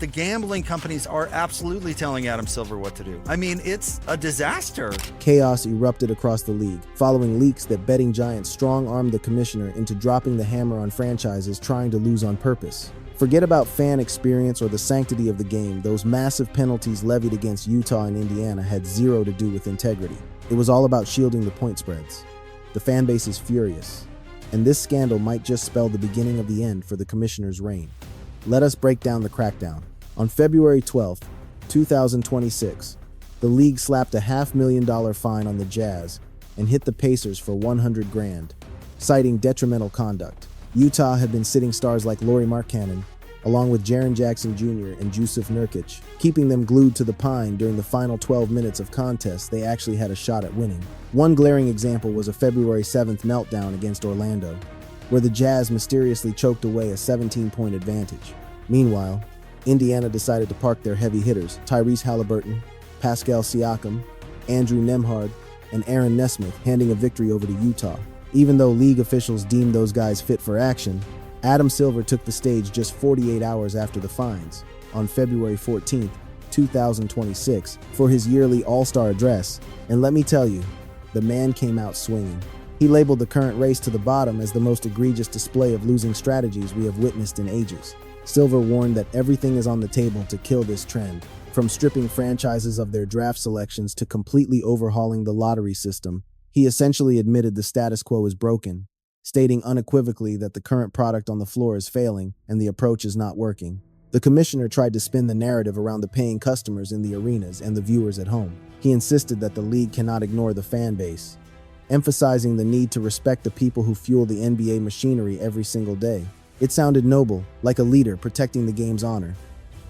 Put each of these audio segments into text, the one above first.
The gambling companies are absolutely telling Adam Silver what to do. I mean, it's a disaster. Chaos erupted across the league, following leaks that betting giants strong-armed the commissioner into dropping the hammer on franchises trying to lose on purpose. Forget about fan experience or the sanctity of the game. Those massive penalties levied against Utah and Indiana had zero to do with integrity. It was all about shielding the point spreads. The fan base is furious, and this scandal might just spell the beginning of the end for the commissioner's reign. Let us break down the crackdown. On February 12, 2026, the league slapped a $500,000 fine on the Jazz and hit the Pacers for $100,000, citing detrimental conduct. Utah had been sitting stars like Lauri Markkanen, along with Jaren Jackson Jr. and Jusuf Nurkic, keeping them glued to the pine during the final 12 minutes of contest they actually had a shot at winning. One glaring example was a February 7th meltdown against Orlando, where the Jazz mysteriously choked away a 17-point advantage. Meanwhile, Indiana decided to park their heavy hitters, Tyrese Haliburton, Pascal Siakam, Andrew Nembhard, and Aaron Nesmith, handing a victory over to Utah. Even though league officials deemed those guys fit for action, Adam Silver took the stage just 48 hours after the fines, on February 14, 2026, for his yearly All-Star address, and let me tell you, the man came out swinging. He labeled the current race to the bottom as the most egregious display of losing strategies we have witnessed in ages. Silver warned that everything is on the table to kill this trend, from stripping franchises of their draft selections to completely overhauling the lottery system. He essentially admitted the status quo is broken, stating unequivocally that the current product on the floor is failing and the approach is not working. The commissioner tried to spin the narrative around the paying customers in the arenas and the viewers at home. He insisted that the league cannot ignore the fan base, emphasizing the need to respect the people who fuel the NBA machinery every single day. It sounded noble, like a leader protecting the game's honor.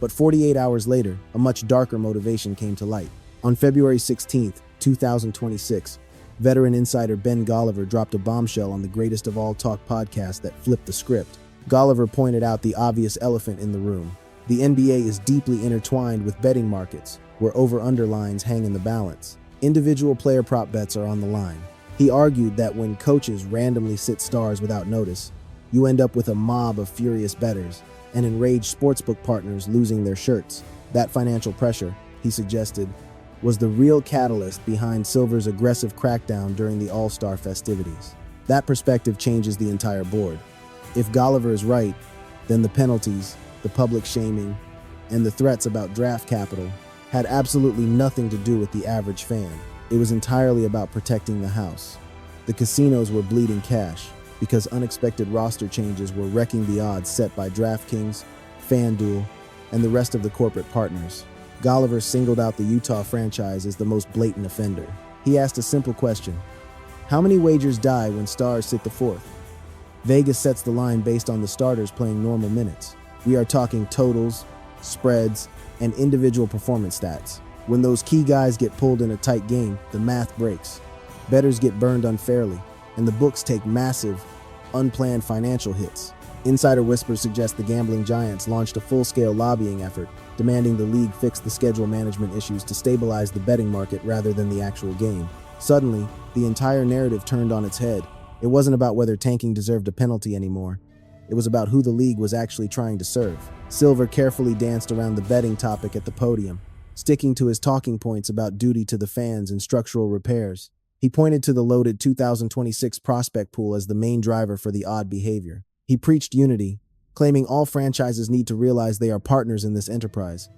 But 48 hours later, a much darker motivation came to light. On February 16, 2026, veteran insider Ben Golliver dropped a bombshell on the Greatest of All Talk podcast that flipped the script. Golliver pointed out the obvious elephant in the room. The NBA is deeply intertwined with betting markets, where over-under lines hang in the balance. Individual player prop bets are on the line. He argued that when coaches randomly sit stars without notice, you end up with a mob of furious bettors and enraged sportsbook partners losing their shirts. That financial pressure, he suggested, was the real catalyst behind Silver's aggressive crackdown during the All-Star festivities. That perspective changes the entire board. If Golliver is right, then the penalties, the public shaming, and the threats about draft capital had absolutely nothing to do with the average fan. It was entirely about protecting the house. The casinos were bleeding cash, because unexpected roster changes were wrecking the odds set by DraftKings, FanDuel, and the rest of the corporate partners. Golliver singled out the Utah franchise as the most blatant offender. He asked a simple question: how many wagers die when stars sit the fourth? Vegas sets the line based on the starters playing normal minutes. We are talking totals, spreads, and individual performance stats. When those key guys get pulled in a tight game, the math breaks. Bettors get burned unfairly, and the books take massive, unplanned financial hits. Insider whispers suggest the gambling giants launched a full-scale lobbying effort, demanding the league fix the schedule management issues to stabilize the betting market rather than the actual game. Suddenly, the entire narrative turned on its head. It wasn't about whether tanking deserved a penalty anymore. It was about who the league was actually trying to serve. Silver carefully danced around the betting topic at the podium, sticking to his talking points about duty to the fans and structural repairs. He pointed to the loaded 2026 prospect pool as the main driver for the odd behavior. He preached unity, claiming all franchises need to realize they are partners in this enterprise.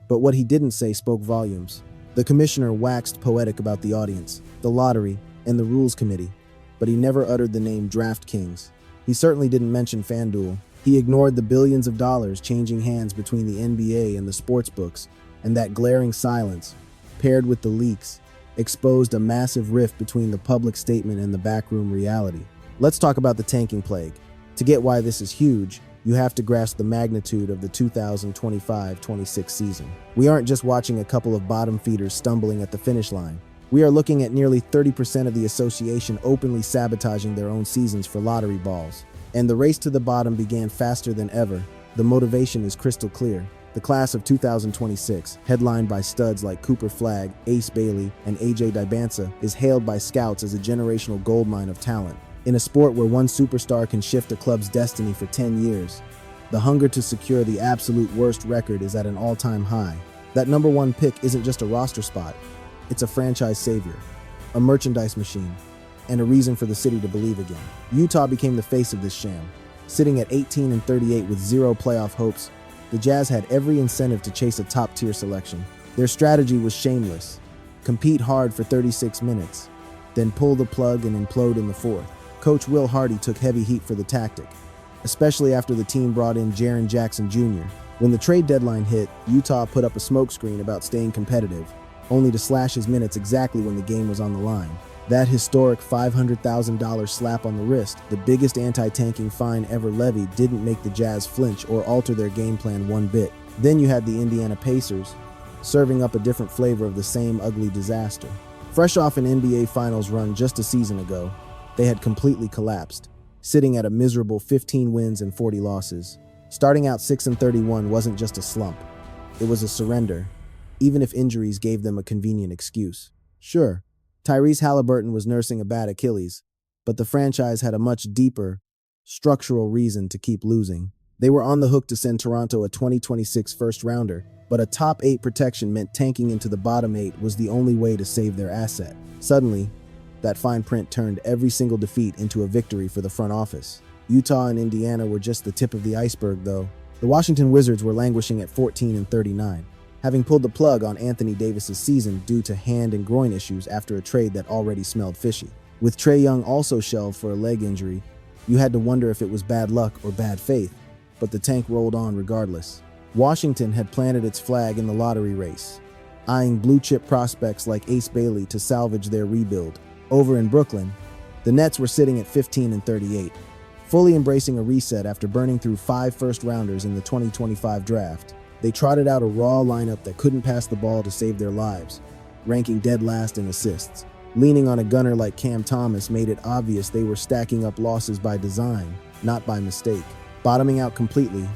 But what he didn't say spoke volumes. The commissioner waxed poetic about the audience, the lottery, and the rules committee, but he never uttered the name DraftKings. He certainly didn't mention FanDuel. He ignored the billions of dollars changing hands between the NBA and the sportsbooks, and that glaring silence, paired with the leaks, exposed a massive rift between the public statement and the backroom reality. Let's talk about the tanking plague. To get why this is huge, you have to grasp the magnitude of the 2025-26 season. We aren't just watching a couple of bottom feeders stumbling at the finish line. We are looking at nearly 30% of the association openly sabotaging their own seasons for lottery balls. And the race to the bottom began faster than ever. The motivation is crystal clear. The class of 2026, headlined by studs like Cooper Flagg, Ace Bailey, and AJ Dybantsa, is hailed by scouts as a generational goldmine of talent. In a sport where one superstar can shift a club's destiny for 10 years, The hunger to secure the absolute worst record is at an all-time high. That number one pick isn't just a roster spot. It's a franchise savior, a merchandise machine, and a reason for the city to believe again. Utah became the face of this sham. Sitting at 18-38 with zero playoff hopes, the Jazz had every incentive to chase a top-tier selection. Their strategy was shameless. Compete hard for 36 minutes, then pull the plug and implode in the fourth. Coach Will Hardy took heavy heat for the tactic, especially after the team brought in Jaren Jackson Jr. When the trade deadline hit, Utah put up a smokescreen about staying competitive, only to slash his minutes exactly when the game was on the line. That historic $500,000 slap on the wrist, the biggest anti-tanking fine ever levied, didn't make the Jazz flinch or alter their game plan one bit. Then you had the Indiana Pacers, serving up a different flavor of the same ugly disaster. Fresh off an NBA Finals run just a season ago, they had completely collapsed, sitting at a miserable 15 wins and 40 losses. Starting out 6-31 wasn't just a slump. It was a surrender, even if injuries gave them a convenient excuse. Sure, Tyrese Haliburton was nursing a bad Achilles, but the franchise had a much deeper, structural reason to keep losing. They were on the hook to send Toronto a 2026 first-rounder, but a top 8 protection meant tanking into the bottom 8 was the only way to save their asset. Suddenly, that fine print turned every single defeat into a victory for the front office. Utah and Indiana were just the tip of the iceberg, though. The Washington Wizards were languishing at 14-39. Having pulled the plug on Anthony Davis's season due to hand and groin issues after a trade that already smelled fishy. With Trae Young also shelved for a leg injury, you had to wonder if it was bad luck or bad faith, but the tank rolled on regardless. Washington had planted its flag in the lottery race, eyeing blue-chip prospects like Ace Bailey to salvage their rebuild. Over in Brooklyn, the Nets were sitting at 15-38, fully embracing a reset after burning through 5 first-rounders in the 2025 draft. They trotted out a raw lineup that couldn't pass the ball to save their lives, ranking dead last in assists. Leaning on a gunner like Cam Thomas made it obvious they were stacking up losses by design, not by mistake. Bottoming out completely,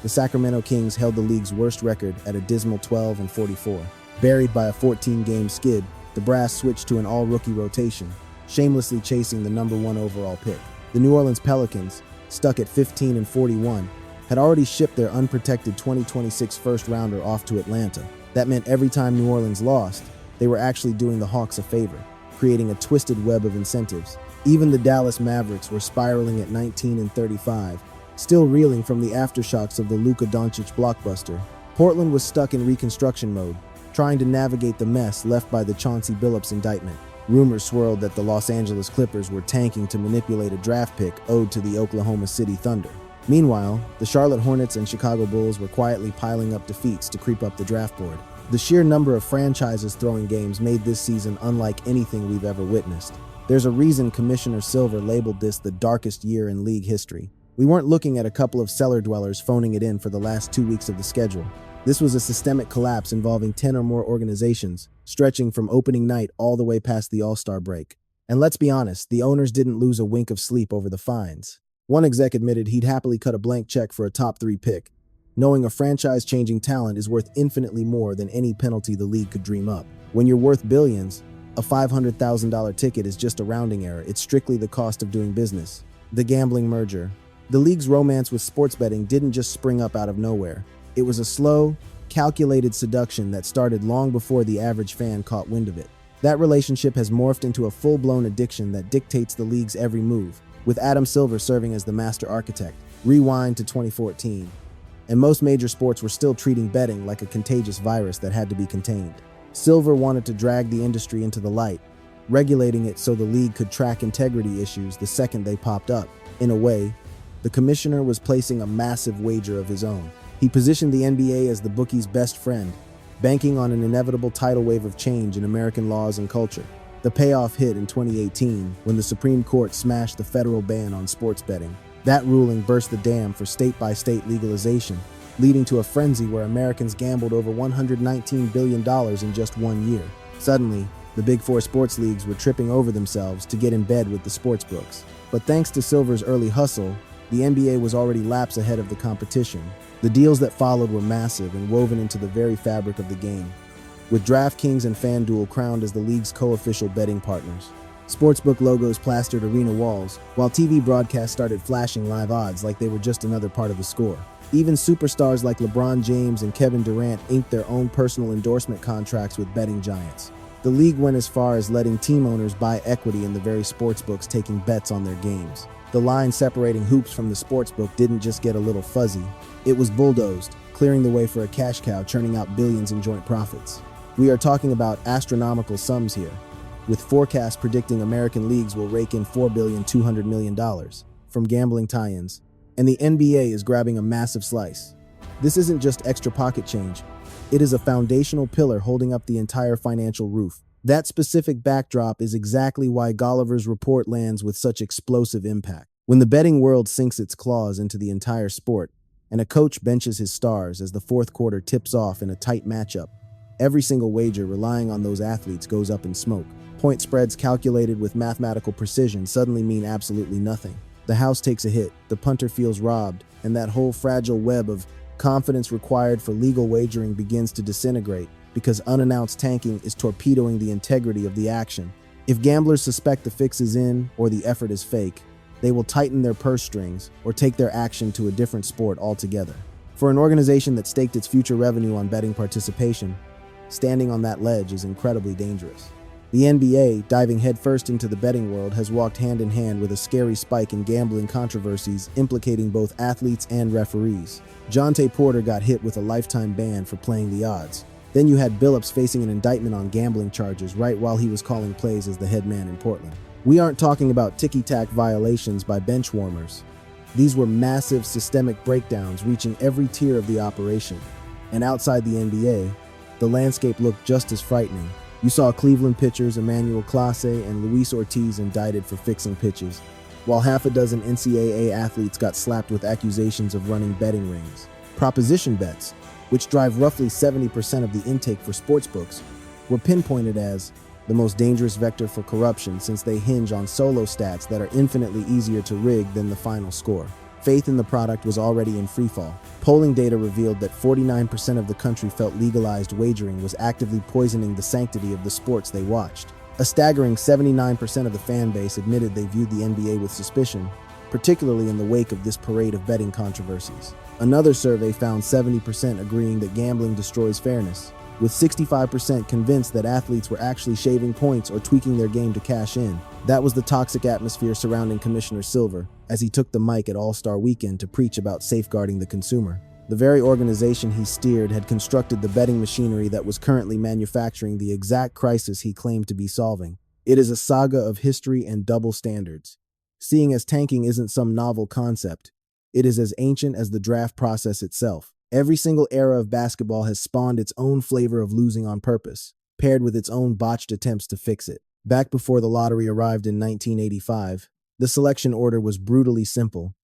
the Sacramento Kings held the league's worst record at a dismal 12-44. Buried by a 14-game skid, the Brass switched to an all-rookie rotation, shamelessly chasing the number 1 overall pick. The New Orleans Pelicans, stuck at 15-41, had already shipped their unprotected 2026 first-rounder off to Atlanta. That meant every time New Orleans lost, they were actually doing the Hawks a favor, creating a twisted web of incentives. Even the Dallas Mavericks were spiraling at 19-35, still reeling from the aftershocks of the Luka Doncic blockbuster. Portland was stuck in reconstruction mode, trying to navigate the mess left by the Chauncey Billups indictment. Rumors swirled that the Los Angeles Clippers were tanking to manipulate a draft pick owed to the Oklahoma City Thunder. Meanwhile, the Charlotte Hornets and Chicago Bulls were quietly piling up defeats to creep up the draft board. The sheer number of franchises throwing games made this season unlike anything we've ever witnessed. There's a reason Commissioner Silver labeled this the darkest year in league history. We weren't looking at a couple of cellar dwellers phoning it in for the last 2 weeks of the schedule. This was a systemic collapse involving 10 or more organizations, stretching from opening night all the way past the All-Star break. And let's be honest, the owners didn't lose a wink of sleep over the fines. One exec admitted he'd happily cut a blank check for a top 3 pick, knowing a franchise-changing talent is worth infinitely more than any penalty the league could dream up. When you're worth billions, a $500,000 ticket is just a rounding error. It's strictly the cost of doing business. The gambling merger. The league's romance with sports betting didn't just spring up out of nowhere. It was a slow, calculated seduction that started long before the average fan caught wind of it. That relationship has morphed into a full-blown addiction that dictates the league's every move, with Adam Silver serving as the master architect. Rewind to 2014, and most major sports were still treating betting like a contagious virus that had to be contained. Silver wanted to drag the industry into the light, regulating it so the league could track integrity issues the second they popped up. In a way, the commissioner was placing a massive wager of his own. He positioned the NBA as the bookie's best friend, banking on an inevitable tidal wave of change in American laws and culture. The payoff hit in 2018 when the Supreme Court smashed the federal ban on sports betting. That ruling burst the dam for state-by-state legalization, leading to a frenzy where Americans gambled over $119 billion in just 1 year. Suddenly, the Big Four sports leagues were tripping over themselves to get in bed with the sportsbooks. But thanks to Silver's early hustle, the NBA was already laps ahead of the competition. The deals that followed were massive and woven into the very fabric of the game, with DraftKings and FanDuel crowned as the league's co-official betting partners. Sportsbook logos plastered arena walls, while TV broadcasts started flashing live odds like they were just another part of the score. Even superstars like LeBron James and Kevin Durant inked their own personal endorsement contracts with betting giants. The league went as far as letting team owners buy equity in the very sportsbooks taking bets on their games. The line separating hoops from the sportsbook didn't just get a little fuzzy, it was bulldozed, clearing the way for a cash cow churning out billions in joint profits. We are talking about astronomical sums here, with forecasts predicting American leagues will rake in $4.2 billion from gambling tie-ins, and the NBA is grabbing a massive slice. This isn't just extra pocket change, it is a foundational pillar holding up the entire financial roof. That specific backdrop is exactly why Golliver's report lands with such explosive impact. When the betting world sinks its claws into the entire sport, and a coach benches his stars as the fourth quarter tips off in a tight matchup, every single wager relying on those athletes goes up in smoke. Point spreads calculated with mathematical precision suddenly mean absolutely nothing. The house takes a hit, the punter feels robbed, and that whole fragile web of confidence required for legal wagering begins to disintegrate because unannounced tanking is torpedoing the integrity of the action. If gamblers suspect the fix is in or the effort is fake, they will tighten their purse strings or take their action to a different sport altogether. For an organization that staked its future revenue on betting participation, standing on that ledge is incredibly dangerous. The NBA, diving headfirst into the betting world, has walked hand in hand with a scary spike in gambling controversies implicating both athletes and referees. Jonte Porter got hit with a lifetime ban for playing the odds. Then you had Billups facing an indictment on gambling charges right while he was calling plays as the head man in Portland. We aren't talking about ticky-tack violations by bench warmers. These were massive systemic breakdowns reaching every tier of the operation. And outside the NBA, the landscape looked just as frightening. You saw Cleveland pitchers Emmanuel Clase and Luis Ortiz indicted for fixing pitches, while half a dozen NCAA athletes got slapped with accusations of running betting rings. Proposition bets, which drive roughly 70% of the intake for sportsbooks, were pinpointed as the most dangerous vector for corruption since they hinge on solo stats that are infinitely easier to rig than the final score. Faith in the product was already in freefall. Polling data revealed that 49% of the country felt legalized wagering was actively poisoning the sanctity of the sports they watched. A staggering 79% of the fan base admitted they viewed the NBA with suspicion, particularly in the wake of this parade of betting controversies. Another survey found 70% agreeing that gambling destroys fairness, with 65% convinced that athletes were actually shaving points or tweaking their game to cash in. That was the toxic atmosphere surrounding Commissioner Silver as he took the mic at All-Star Weekend to preach about safeguarding the consumer. The very organization he steered had constructed the betting machinery that was currently manufacturing the exact crisis he claimed to be solving. It is a saga of history and double standards. Seeing as tanking isn't some novel concept, it is as ancient as the draft process itself. Every single era of basketball has spawned its own flavor of losing on purpose, paired with its own botched attempts to fix it. Back before the lottery arrived in 1985, the selection order was brutally simple.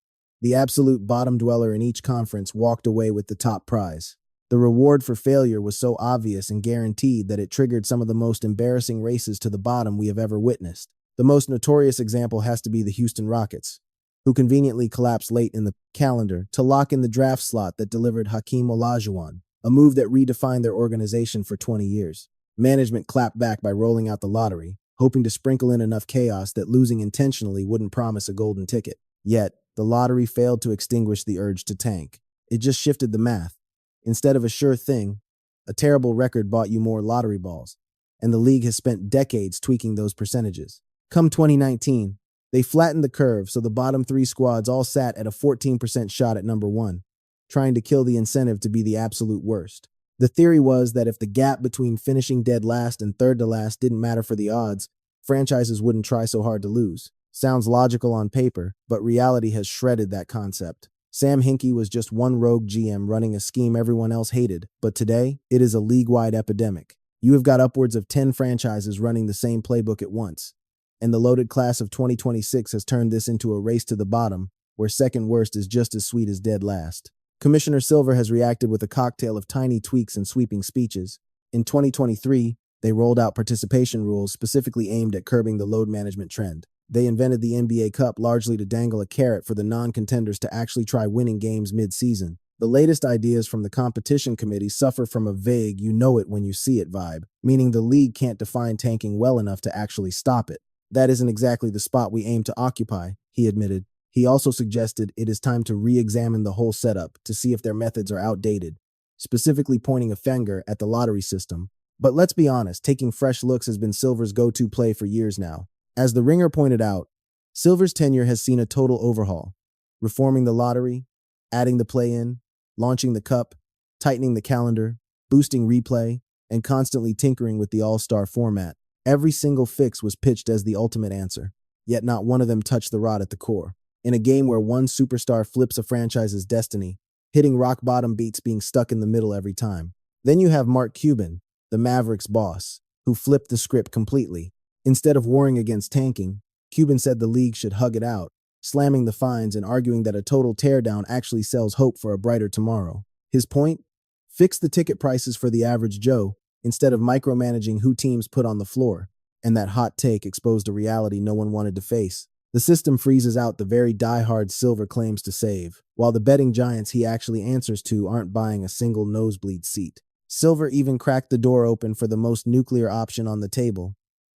The absolute bottom dweller in each conference walked away with the top prize. The reward for failure was so obvious and guaranteed that it triggered some of the most embarrassing races to the bottom we have ever witnessed. The most notorious example has to be the Houston Rockets, who conveniently collapsed late in the calendar to lock in the draft slot that delivered Hakeem Olajuwon, a move that redefined their organization for 20 years. Management clapped back by rolling out the lottery, hoping to sprinkle in enough chaos that losing intentionally wouldn't promise a golden ticket. Yet, the lottery failed to extinguish the urge to tank. It just shifted the math. Instead of a sure thing, a terrible record bought you more lottery balls, and the league has spent decades tweaking those percentages. Come 2019, they flattened the curve so the bottom three squads all sat at a 14% shot at number one, trying to kill the incentive to be the absolute worst. The theory was that if the gap between finishing dead last and third to last didn't matter for the odds, franchises wouldn't try so hard to lose. Sounds logical on paper, but reality has shredded that concept. Sam Hinkie was just one rogue GM running a scheme everyone else hated, but today, it is a league-wide epidemic. You have got upwards of 10 franchises running the same playbook at once, and the loaded class of 2026 has turned this into a race to the bottom, where second worst is just as sweet as dead last. Commissioner Silver has reacted with a cocktail of tiny tweaks and sweeping speeches. In 2023, they rolled out participation rules specifically aimed at curbing the load management trend. They invented the NBA Cup largely to dangle a carrot for the non-contenders to actually try winning games mid-season. The latest ideas from the competition committee suffer from a vague you-know-it-when-you-see-it vibe, meaning the league can't define tanking well enough to actually stop it. That isn't exactly the spot we aim to occupy, he admitted. He also suggested it is time to re-examine the whole setup to see if their methods are outdated, specifically pointing a finger at the lottery system. But let's be honest, taking fresh looks has been Silver's go-to play for years now. As the Ringer pointed out, Silver's tenure has seen a total overhaul, reforming the lottery, adding the play-in, launching the cup, tightening the calendar, boosting replay, and constantly tinkering with the all-star format. Every single fix was pitched as the ultimate answer, yet not one of them touched the rod at the core. In a game where one superstar flips a franchise's destiny, hitting rock-bottom beats being stuck in the middle every time. Then you have Mark Cuban, the Mavericks boss, who flipped the script completely. Instead of warring against tanking, Cuban said the league should hug it out, slamming the fines and arguing that a total teardown actually sells hope for a brighter tomorrow. His point? Fix the ticket prices for the average Joe instead of micromanaging who teams put on the floor. And that hot take exposed a reality no one wanted to face. The system freezes out the very die-hard Silver claims to save, while the betting giants he actually answers to aren't buying a single nosebleed seat. Silver even cracked the door open for the most nuclear option on the table.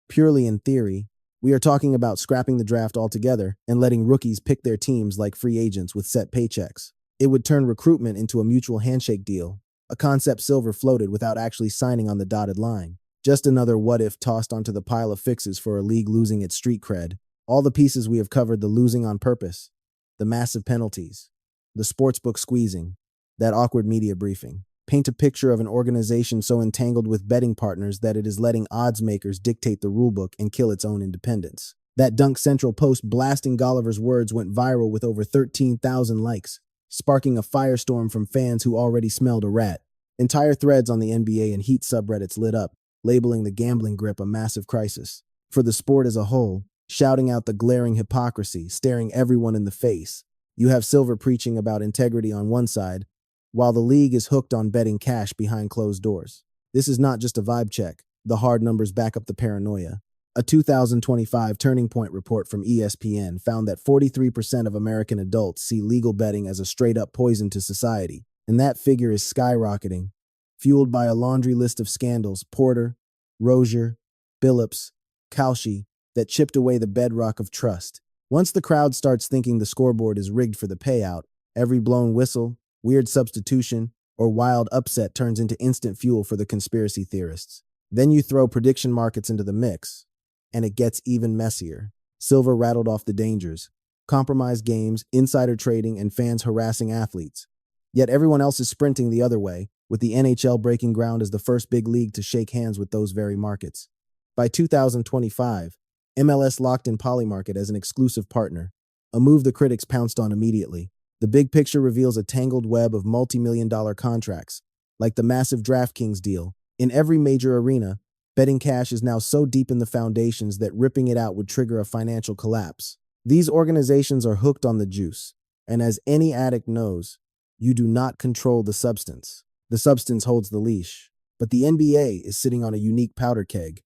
Purely in theory, we are talking about scrapping the draft altogether and letting rookies pick their teams like free agents with set paychecks. It would turn recruitment into a mutual handshake deal, a concept Silver floated without actually signing on the dotted line. Just another what-if tossed onto the pile of fixes for a league losing its street cred. All the pieces we have covered: the losing on purpose, the massive penalties, the sportsbook squeezing, that awkward media briefing. Paint a picture of an organization so entangled with betting partners that it is letting odds makers dictate the rulebook and kill its own independence. That Dunk Central post blasting Golliver's words went viral with over 13,000 likes, sparking a firestorm from fans who already smelled a rat. Entire threads on the NBA and Heat subreddits lit up, labeling the gambling grip a massive crisis. For the sport as a whole, shouting out the glaring hypocrisy, staring everyone in the face. You have Silver preaching about integrity on one side, while the league is hooked on betting cash behind closed doors. This is not just a vibe check. The hard numbers back up the paranoia. A 2025 Turning Point report from ESPN found that 43% of American adults see legal betting as a straight-up poison to society, and that figure is skyrocketing, fueled by a laundry list of scandals: Porter, Rozier, Billups, Kalshi, that chipped away the bedrock of trust. Once the crowd starts thinking the scoreboard is rigged for the payout, every blown whistle, weird substitution, or wild upset turns into instant fuel for the conspiracy theorists. Then you throw prediction markets into the mix, and it gets even messier. Silver rattled off the dangers: compromised games, insider trading, and fans harassing athletes. Yet everyone else is sprinting the other way, with the NHL breaking ground as the first big league to shake hands with those very markets. By 2025, MLS locked in Polymarket as an exclusive partner, a move the critics pounced on immediately. The big picture reveals a tangled web of multi-million-dollar contracts, like the massive DraftKings deal. In every major arena, betting cash is now so deep in the foundations that ripping it out would trigger a financial collapse. These organizations are hooked on the juice, and as any addict knows, you do not control the substance. The substance holds the leash. But the NBA is sitting on a unique powder keg,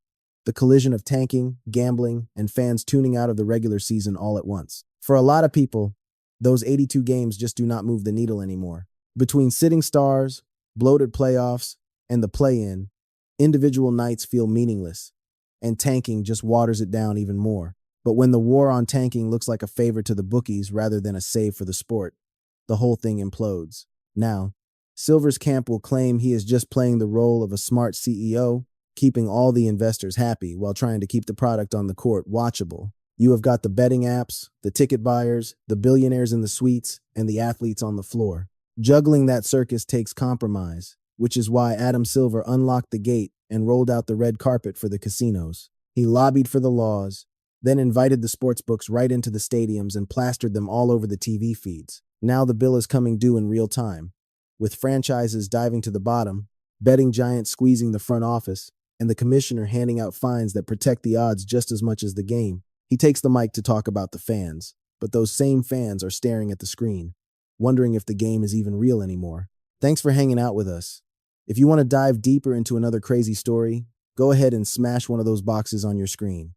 the collision of tanking, gambling, and fans tuning out of the regular season all at once. For a lot of people, those 82 games just do not move the needle anymore. Between sitting stars, bloated playoffs, and the play-in, individual nights feel meaningless, and tanking just waters it down even more. But when the war on tanking looks like a favor to the bookies rather than a save for the sport, the whole thing implodes. Now, Silver's camp will claim he is just playing the role of a smart CEO, keeping all the investors happy while trying to keep the product on the court watchable. You have got the betting apps, the ticket buyers, the billionaires in the suites, and the athletes on the floor. Juggling that circus takes compromise, which is why Adam Silver unlocked the gate and rolled out the red carpet for the casinos. He lobbied for the laws, then invited the sportsbooks right into the stadiums and plastered them all over the TV feeds. Now the bill is coming due in real time, with franchises diving to the bottom, betting giants squeezing the front office, and the commissioner handing out fines that protect the odds just as much as the game. He takes the mic to talk about the fans, but those same fans are staring at the screen, wondering if the game is even real anymore. Thanks for hanging out with us. If you want to dive deeper into another crazy story, go ahead and smash one of those boxes on your screen.